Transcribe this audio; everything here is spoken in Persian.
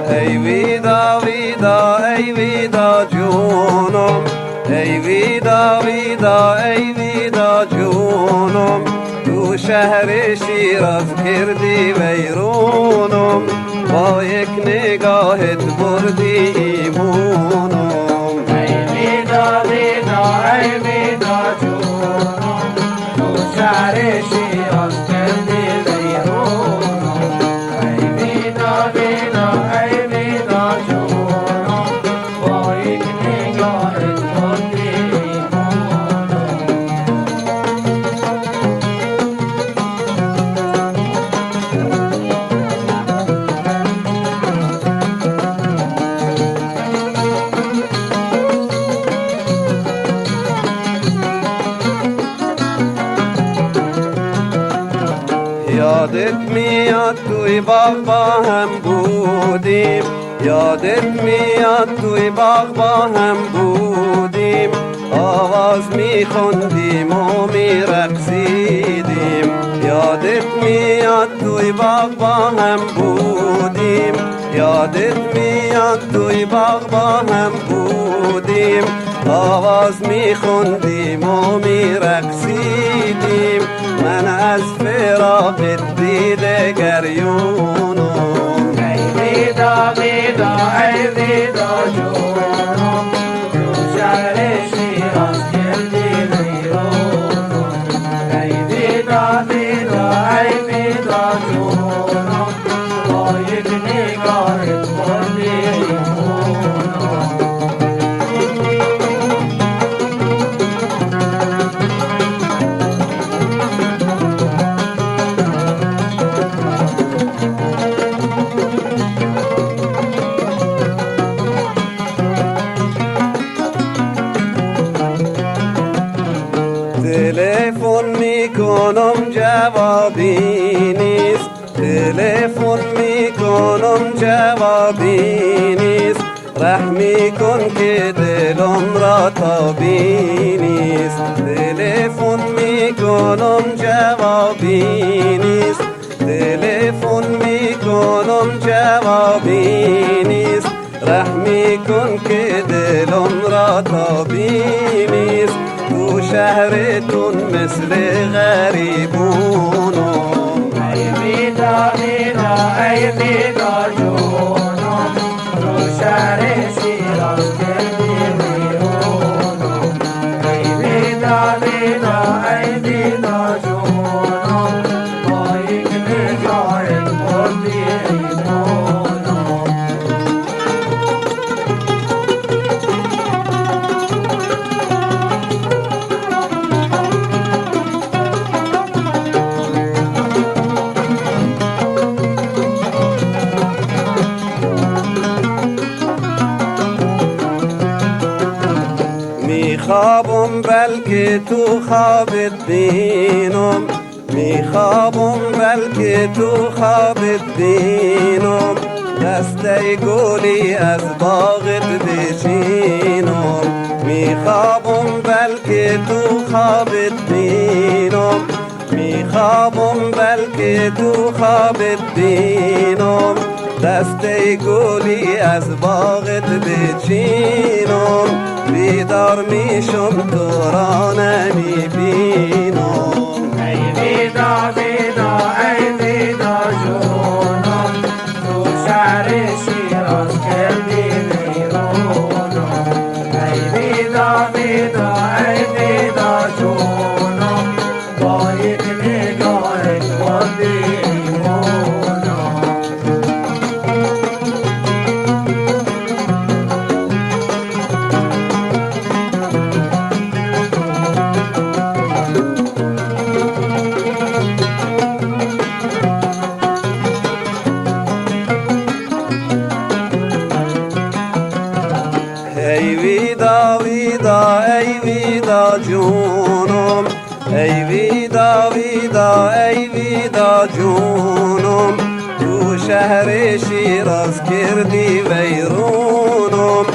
ای ویدا ویدا ای ویدا جونم، ای ویدا ویدا ای ویدا جونم، تو شهر شیراز کردی ویرونم، با یک نگاهت بردی ایمونم. ای ویدا ویدا ای ویدا جونم، تو شهر شیراز کردی ویرونم. ای ویدا ویدا ای ویدا جونم، با یک نگاهت بردی یادت میاد توی باغ با هم بودیم، یادت میاد توی باغ با هم بودیم، آواز میخوندیم و میرقصیدیم. یادت میاد توی باغ با هم بودیم، یادت میاد توی باغ با هم بودیم، آواز میخوندیم و میرقصیدیم. من از فراقت دیده گریونم. ای ویدا ویدا ای ویدا جونم، تو شهر شیراز کردی ویرونم. ای ویدا ویدا ای ویدا جونم، با یک نگاهت بردی ایمونم. تلفن میکنم جوابی نیست، تلفن میکنم جوابی نیست، رحمی کن که دلم را تابی نیست. تلفن میکنم جوابی نیست، تلفن میکنم جوابی نیست، رحمی کن که دلم را تابی نیست. تو شهرتون مثل غریبونم. ای ویدا ویدا ای ویدا جونم، تو شهر شیراز کردی ویرونم. ای ویدا ویدا ای ویدا جونم، با یک نگاهت بردی ایمونم. میخوابم بلکه تو خوابت بینم، میخوابم بلکه تو خوابت بینم، دسته گلی از باغت بچینم. میخوابم بلکه تو خوابت بینم، میخوابم بلکه تو خوابت بینم، دسته گلی از باغت بچینم. بیدار میشم تو را نمیبینم. ای ویدا ویدا ای ویدا جونم، تو شهر شیراز کردی ویرونم. ای ویدا ویدا ای ویدا ویدا ای ویدا جونم ای ویدا ویدا ای ویدا جونم تو شهر شیراز کردی ویرونم